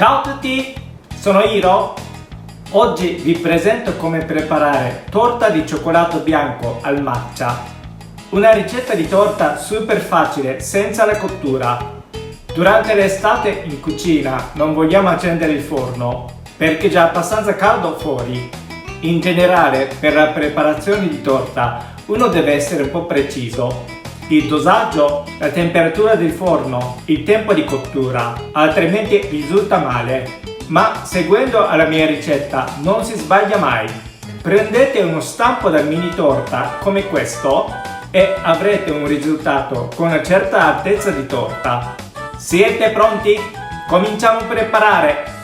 Ciao a tutti, sono Hiro. Oggi vi presento come preparare torta di cioccolato bianco al matcha. Una ricetta di torta super facile senza la cottura. Durante l'estate in cucina non vogliamo accendere il forno perché è già abbastanza caldo fuori. In generale, per la preparazione di torta uno deve essere un po' preciso. Il dosaggio, la temperatura del forno, il tempo di cottura, altrimenti risulta male. Ma seguendo la mia ricetta non si sbaglia mai. Prendete uno stampo da mini torta come questo e avrete un risultato con una certa altezza di torta. Siete pronti? Cominciamo a preparare!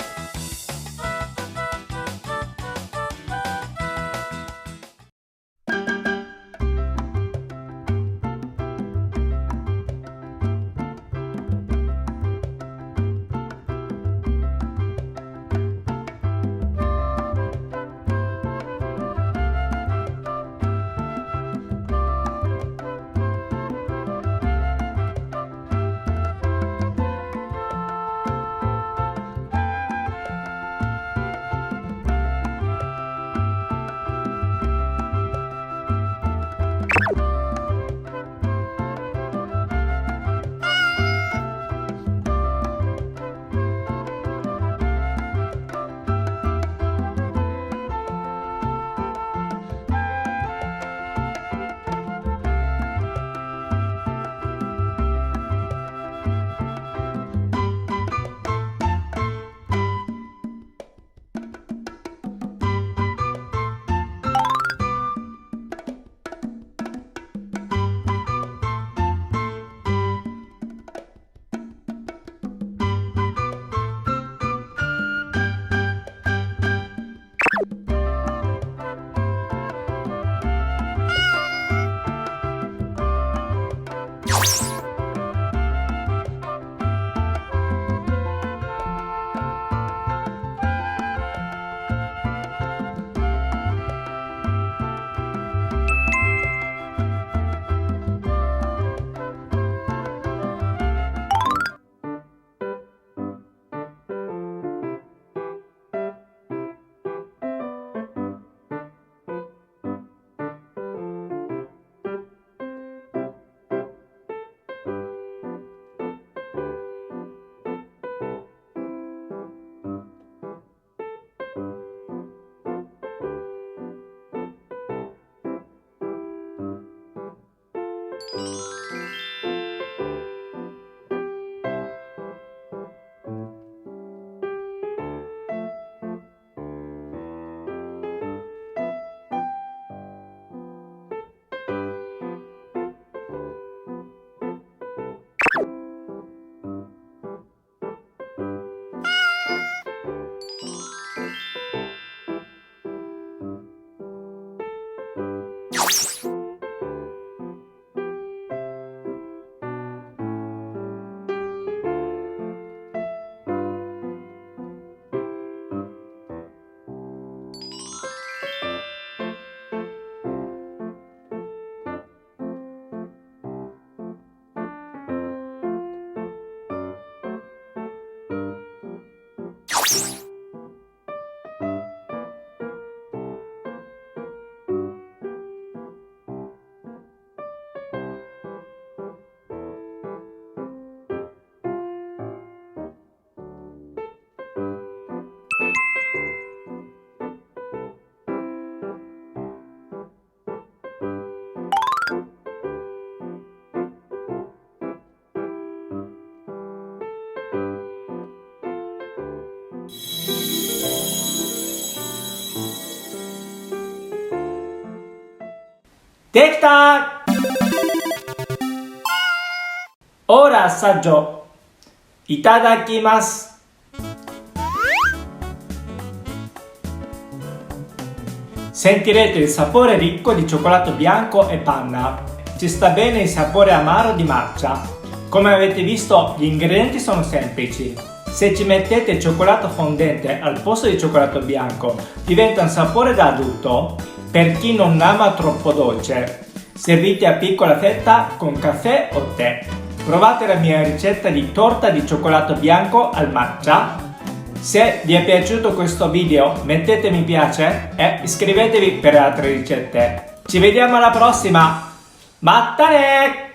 Detta! Ora assaggio. Itadakimasu. Sentirete il sapore ricco di cioccolato bianco e panna. Ci sta bene il sapore amaro di matcha. Come avete visto, gli ingredienti sono semplici. Se ci mettete cioccolato fondente al posto di cioccolato bianco, diventa un sapore da adulto. Per chi non ama troppo dolce, servite a piccola fetta con caffè o tè. Provate la mia ricetta di torta di cioccolato bianco al matcha. Se vi è piaciuto questo video mettete mi piace e iscrivetevi per altre ricette. Ci vediamo alla prossima! Mattane!